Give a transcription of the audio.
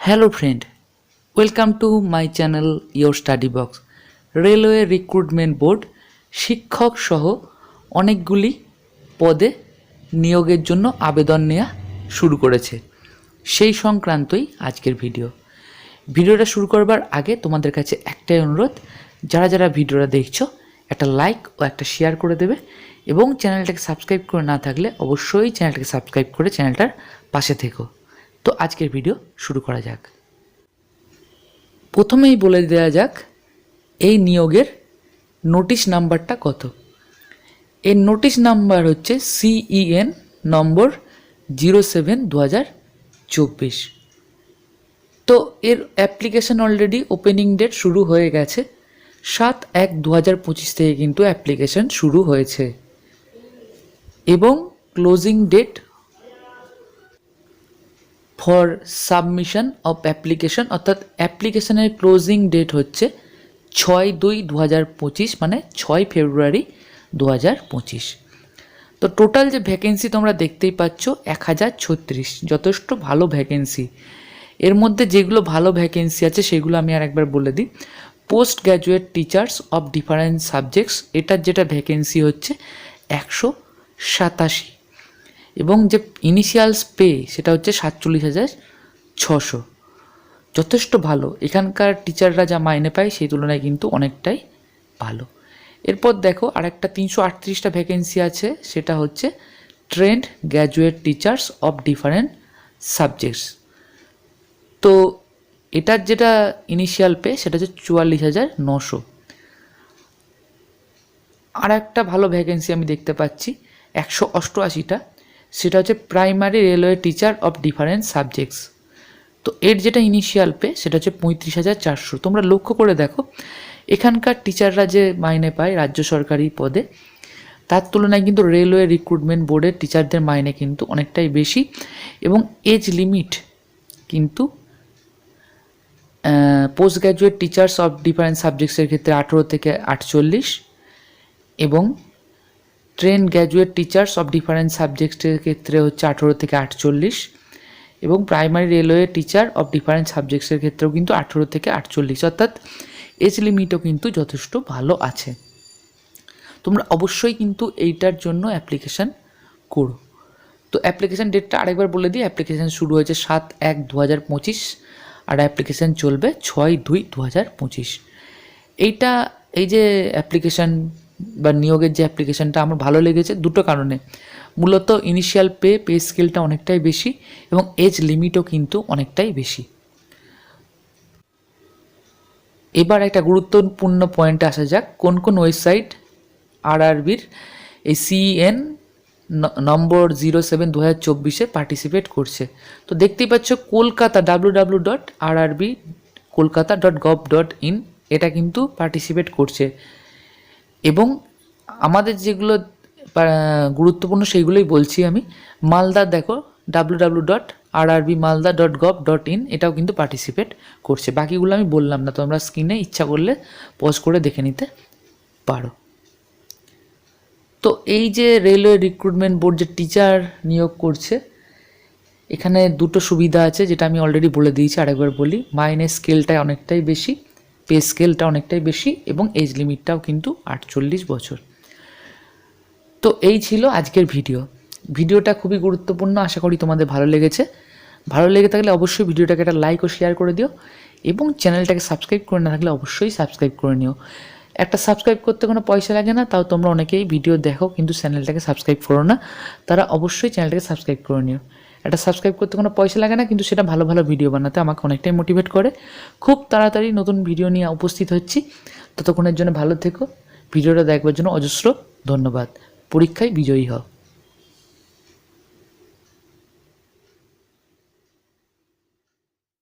Hello friend, welcome to my channel your study box. Railway recruitment board শিক্ষক সহ অনেকগুলি পদে নিয়োগের জন্য আবেদন নেওয়া শুরু করেছে। সেই সংক্রান্তই আজকের ভিডিওটা শুরু করবার আগে তোমাদের কাছে একটাই অনুরোধ, যারা যারা ভিডিওটা দেখছো একটা লাইক ও একটা শেয়ার করে দেবে এবং চ্যানেলটাকে সাবস্ক্রাইব করে না থাকলে অবশ্যই চ্যানেলটাকে সাবস্ক্রাইব করে চ্যানেলটার পাশে থেকো। তো আজকের ভিডিও শুরু করা যাক। প্রথমেই বলে দেওয়া যাক এই নিয়োগের নোটিশ নাম্বারটা কত। এর নোটিশ নাম্বার হচ্ছে CEN নম্বর 07/2024। তো এর অ্যাপ্লিকেশন অলরেডি ওপেনিং ডেট শুরু হয়ে গেছে। 7/1/2025 থেকে কিন্তু অ্যাপ্লিকেশন শুরু হয়েছে এবং closing date for submission of application অর্থাৎ অ্যাপ্লিকেশনের ক্লোজিং ডেট হচ্ছে 6/2/2025 মানে 6 ফেব্রুয়ারি 2025। তো টোটাল যে ভ্যাকেন্সি তোমরা দেখতেই পাচ্ছ 1036, যথেষ্ট ভালো ভ্যাকেন্সি। এর মধ্যে যেগুলো ভালো ভ্যাকেন্সি আছে সেগুলো আমি আর একবার বলে দিই। Post graduate teachers of different subjects, এটার যেটা ভ্যাকেন্সি হচ্ছে 187 এবং যে ইনিশিয়াল পে সেটা হচ্ছে 47,600, যথেষ্ট ভালো। এখানকার টিচাররা যা মাইনে পায় সেই তুলনায় কিন্তু অনেকটাই ভালো। এরপর দেখো আরেকটা 338টা ভ্যাকেন্সি আছে, সেটা হচ্ছে trend graduate teachers of different subjects. তো এটার যেটা ইনিশিয়াল পে সেটা হচ্ছে 44,900। আর একটা ভালো ভ্যাকেন্সি আমি দেখতে পাচ্ছি 188টা, সেটা হচ্ছে primary railway teacher of different subjects. তো এর যেটা ইনিশিয়াল পে সেটা হচ্ছে 35,400। তোমরা লক্ষ্য করে দেখো এখানকার টিচাররা যে মাইনে পায় রাজ্য সরকারি পদে, তার তুলনায় কিন্তু রেলওয়ে রিক্রুটমেন্ট বোর্ডের টিচারদের মাইনে কিন্তু অনেকটাই বেশি এবং এজ লিমিট কিন্তু post graduate teachers of different সাবজেক্টসের ক্ষেত্রে 18 থেকে 48 এবং train graduate teachers of different সাবজেক্টের ক্ষেত্রে হচ্ছে 18 থেকে 48 এবং primary railway teacher of different সাবজেক্টসের ক্ষেত্রেও কিন্তু 18 থেকে 48, অর্থাৎ এজ লিমিটও কিন্তু যথেষ্ট ভালো আছে। তোমরা অবশ্যই কিন্তু এইটার জন্য অ্যাপ্লিকেশান করো। তো অ্যাপ্লিকেশান ডেটটা আরেকবার বলে দিই, অ্যাপ্লিকেশান শুরু হয়েছে 7/1/2025 আর অ্যাপ্লিকেশান চলবে 6/2/2025। এই যে অ্যাপ্লিকেশান বা নিয়োগের যে অ্যাপ্লিকেশানটা আমার ভালো লেগেছে দুটো কারণে। মূলত ইনিশিয়াল পে স্কেলটা অনেকটাই বেশি এবং এজ লিমিটও কিন্তু অনেকটাই বেশি। এবার একটা গুরুত্বপূর্ণ পয়েন্টে আসা যাক, কোন কোন ওয়েবসাইট RRBর এই CEN নম্বর 07/2024 পার্টিসিপেট করছে। তো দেখতেই পাচ্ছ কলকাতা www.rrbkolkata.gov.in এটা কিন্তু পার্টিসিপেট করছে এবং আমাদের যেগুলো গুরুত্বপূর্ণ সেইগুলোই বলছি আমি। মালদা দেখো www.rrbmalda.gov.in এটাও কিন্তু পার্টিসিপেট করছে। বাকিগুলো আমি বললাম না, তোমরা স্ক্রিনে ইচ্ছা করলে পজ করে দেখে নিতে পারো। তো এই যে রেলওয়ে রিক্রুটমেন্ট বোর্ড যে টিচার নিয়োগ করছে, এখানে দুটো সুবিধা আছে যেটা আমি অলরেডি বলে দিয়েছি, আরেকবার বলি। মাইনে স্কেলটা অনেকটাই বেশি, পে স্কেলটা অনেকটাই বেশি এবং এজ লিমিটটাও কিন্তু 48 বছর। তো এই ছিল আজকের ভিডিওটা খুবই গুরুত্বপূর্ণ, আশা করি তোমাদের ভালো লেগেছে। ভালো লেগে থাকলে অবশ্যই ভিডিওটাকে একটা লাইক ও শেয়ার করে দিও এবং চ্যানেলটাকে সাবস্ক্রাইব করে না থাকলে অবশ্যই সাবস্ক্রাইব করে নিও। একটা সাবস্ক্রাইব করতে কোনো পয়সা লাগে না, তাও তোমরা অনেকেই ভিডিও দেখো কিন্তু চ্যানেলটাকে সাবস্ক্রাইব করো না, তারা অবশ্যই চ্যানেলটাকে সাবস্ক্রাইব করে নিও। একটা সাবস্ক্রাইব করতে কোনো পয়সা লাগে না, কিন্তু সেটা ভালো ভালো ভিডিও বানাতে আমাকে অনেকটাই মোটিভেট করে। খুব তাড়াতাড়ি নতুন ভিডিও নিয়ে উপস্থিত হচ্ছি, ততক্ষণের জন্য ভালো থেকো। ভিডিওটা দেখবার জন্য অজস্র ধন্যবাদ। পরীক্ষায় বিজয়ী হও।